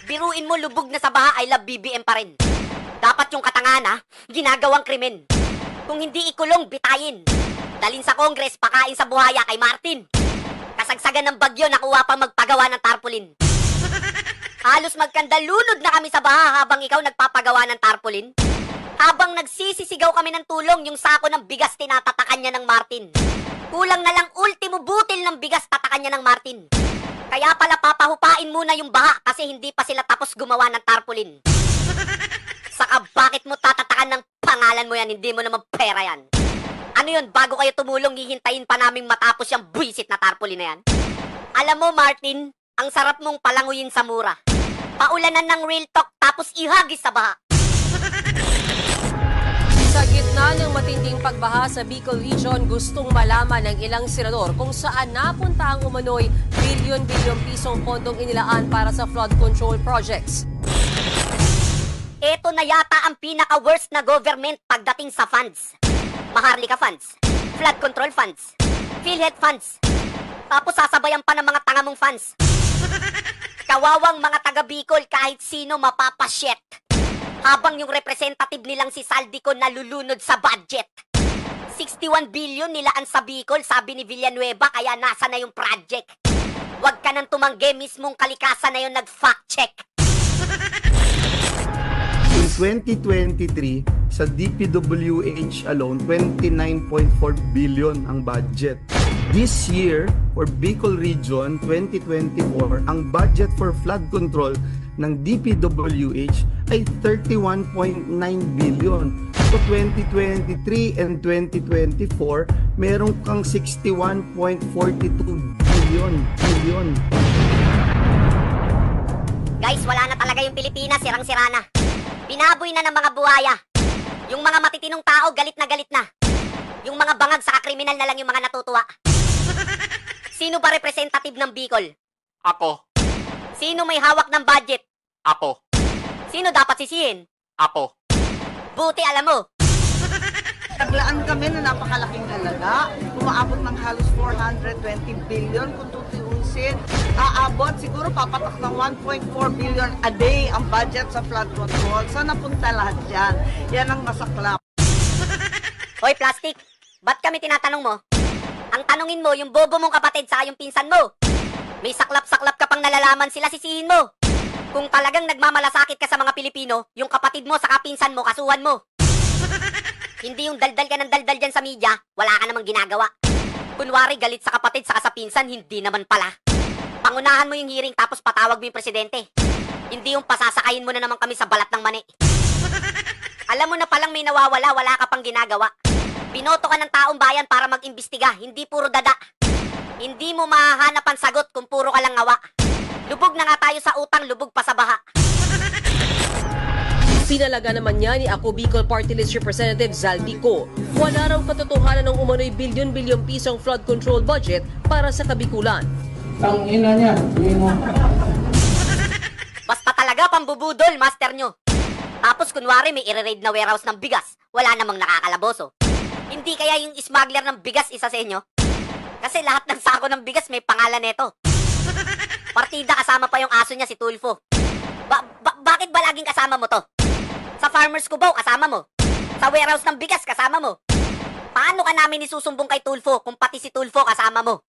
Biruin mo, lubog na sa baha, I love BBM pa rin. Dapat yung katangana, ginagawang krimen. Kung hindi ikulong, bitayin. Dalin sa Congress, pakain sa buhaya kay Martin. Kasagsagan ng bagyo, nakuha pang magpagawa ng tarpaulin. Halos magkandalunod na kami sa baha habang ikaw nagpapagawa ng tarpaulin. Habang nagsisisigaw kami ng tulong, yung sako ng bigas tinatatakan niya ng Martin. Kulang na lang ultimo butil ng bigas tatakan niya ng Martin. Kaya pala papahupain muna yung baha kasi hindi pa sila tapos gumawa ng tarpaulin. Saka bakit mo tatatakan ng pangalan mo yan, hindi mo naman pera yan. Ano yun, bago kayo tumulong, hihintayin pa namin matapos yung buwisit na tarpaulin na yan? Alam mo Martin, ang sarap mong palanguyin sa mura. Paulanan ng real talk tapos ihagis sa baha. Sa gitna ng matinding pagbaha sa Bicol Region, gustong malaman ng ilang senador kung saan napunta ang umano'y bilyon-bilyong pisong pondong inilaan para sa flood control projects. Ito na yata ang pinaka-worst na government pagdating sa funds. Maharlika funds, flood control funds, PhilHealth funds, tapos sasabayan pa ng mga tanga mong funds. Kawawang mga taga Bicol kahit sino mapapasyet. Habang yung representative nilang si Saldico nalulunod sa budget. 61 billion nilaan sa Bicol, sabi ni Villanueva, kaya nasa na yung project. Huwag ka nang tumanggi, mismong kalikasan na yung nag-fact check. In 2023, sa DPWH alone, 29.4 billion ang budget. This year, for Bicol Region 2024, ang budget for flood control ng DPWH ay 31.9 billion. So 2023 and 2024, meron kang 61.42 billion. Guys, wala na talaga yung Pilipinas, sirang-sira na. Binaboy na ng mga buhaya. Yung mga matitinong tao, galit na galit na. Yung mga bangag sa kriminal na lang yung mga natutuwa. Sino ba representative ng Bicol? Ako. Sino may hawak ng budget? Ako. Sino dapat sisihin? Ako. Buti alam mo. Naglaan kami na napakalaking halaga. Umaabot ng halos 420 billion kung tutuusin. Aabot, siguro papatak ng 1.4 billion a day ang budget sa flood control. Saan napunta lahat yan? Yan ang masaklap. Hoy, plastic, ba't kami tinatanong mo? Ang tanungin mo, yung bobo mong kapatid sa yung pinsan mo. May saklap-saklap ka pang nalalaman, sila sisihin mo. Kung talagang nagmamalasakit ka sa mga Pilipino, yung kapatid mo sa kapinsan mo, kasuhan mo. Hindi yung daldal ka ng daldal dyan sa media, wala ka namang ginagawa. Kunwari galit sa kapatid saka sa pinsan, hindi naman pala. Pangunahan mo yung hearing tapos patawag mo yung presidente. Hindi yung pasasakayin mo na naman kami sa balat ng mani. Alam mo na palang may nawawala, wala ka pang ginagawa. Binoto ka ng taong bayan para mag-imbestiga, hindi puro dada. Hindi mo mahahanap ang sagot kung puro ka lang ngawa. Lubog na nga tayo sa utang, lubog pa sa baha. Pinalaga naman niya ni Ako Bicol Party List Representative Zaldico. Wala raw katotohanan ng umano'y bilyon-bilyong pisong flood control budget para sa Kabikulan. Ang ina niya, Basta talaga pambubudol, master nyo. Tapos kunwari may i-raid na warehouse ng bigas, wala namang nakakalaboso. Hindi kaya yung smuggler ng bigas isa sa inyo? Kasi lahat ng sako ng bigas may pangalan nito. Partida kasama pa yung aso niya si Tulfo. Bakit ba laging kasama mo to? Sa Farmers Cubao kasama mo. Sa warehouse ng bigas kasama mo. Paano ka namin isusumbong kay Tulfo kung pati si Tulfo kasama mo?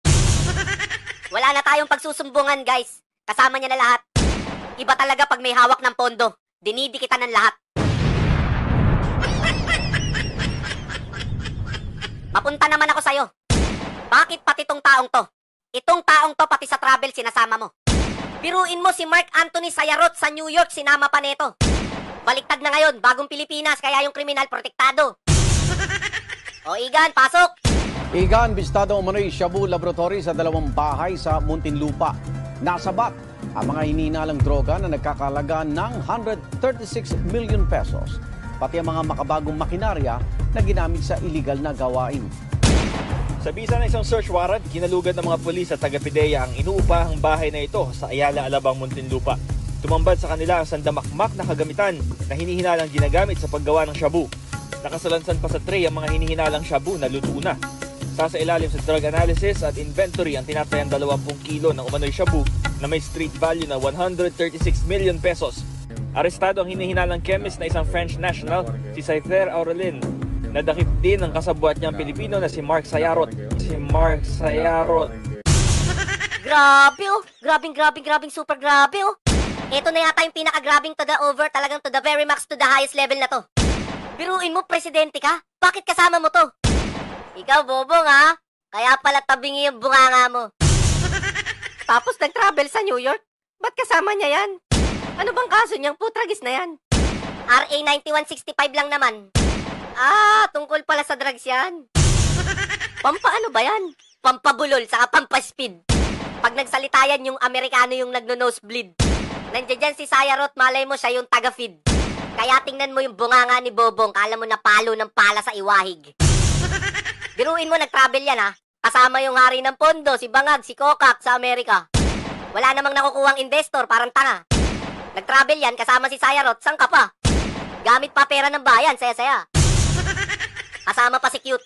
Wala na tayong pagsusumbungan guys. Kasama niya na lahat. Iba talaga pag may hawak ng pondo. Dinidikitan ng lahat. Papunta naman ako sa'yo. Bakit pati tong taong to? Itong taong to pati sa travel sinasama mo. Biruin mo si Mark Anthony Sayarot sa New York, sinama pa neto. Baliktad na ngayon, bagong Pilipinas, kaya yung kriminal protektado. O Igan, pasok! Igan, bistado umano'y Shabu Laboratory sa 2 bahay sa Muntinlupa. Nasabat ang mga hinihinalang droga na nagkakalaga ng 136 million pesos. Pati ang mga makabagong makinarya na ginamit sa iligal na gawain. Sa bisa ng isang search warrant, kinalugad ng mga pulis at taga-PIDEA ang inuupahang bahay na ito sa Ayala, Alabang, Muntinlupa. Tumambad sa kanila ang sandamakmak na kagamitan na hinihinalang ginagamit sa paggawa ng shabu. Nakasalansan pa sa tray ang mga hinihinalang shabu na luto na. Sa ilalim sa drug analysis at inventory ang tinatayang 20 kilo ng umano'y shabu na may street value na 136 million pesos. Arestado ang hinihinalang chemist na isang French national, si Cyther Aurelin. Nadakip din ang kasabwat niyang Pilipino na si Mark Sayarot. Grabe oh. Grabing super grabe oh. Ito na yata yung pinakagrabing to the over, talagang to the very max, to the highest level na to. Biruin mo, presidente ka? Bakit kasama mo to? Ikaw, bobong ha? Kaya pala tabingi yung bunganga mo. Tapos nag-travel sa New York? Ba't kasama niya yan? Ano bang kaso niyang putragis na yan? RA 9165 lang naman. Tungkol pala sa drugs yan. Pampaano ba yan? Pampabulol, saka pampaspeed. Pag nagsalita yan, yung Amerikano yung nagno-nosebleed. Nandiyan dyan si Sayarot, malay mo siya yung taga-feed. Kaya tingnan mo yung bunganga ni Bobong, kala mo na palo ng pala sa iwahig. Biruin mo, nag-travel yan ha. Kasama yung hari ng pondo, si Bangag, si Kokak sa Amerika. Wala namang nakukuhang investor, parang tanga. Nag-travel yan, kasama si Sayarot, saan ka pa? Gamit pa pera ng bayan, saya-saya. Kasama pa si Cute.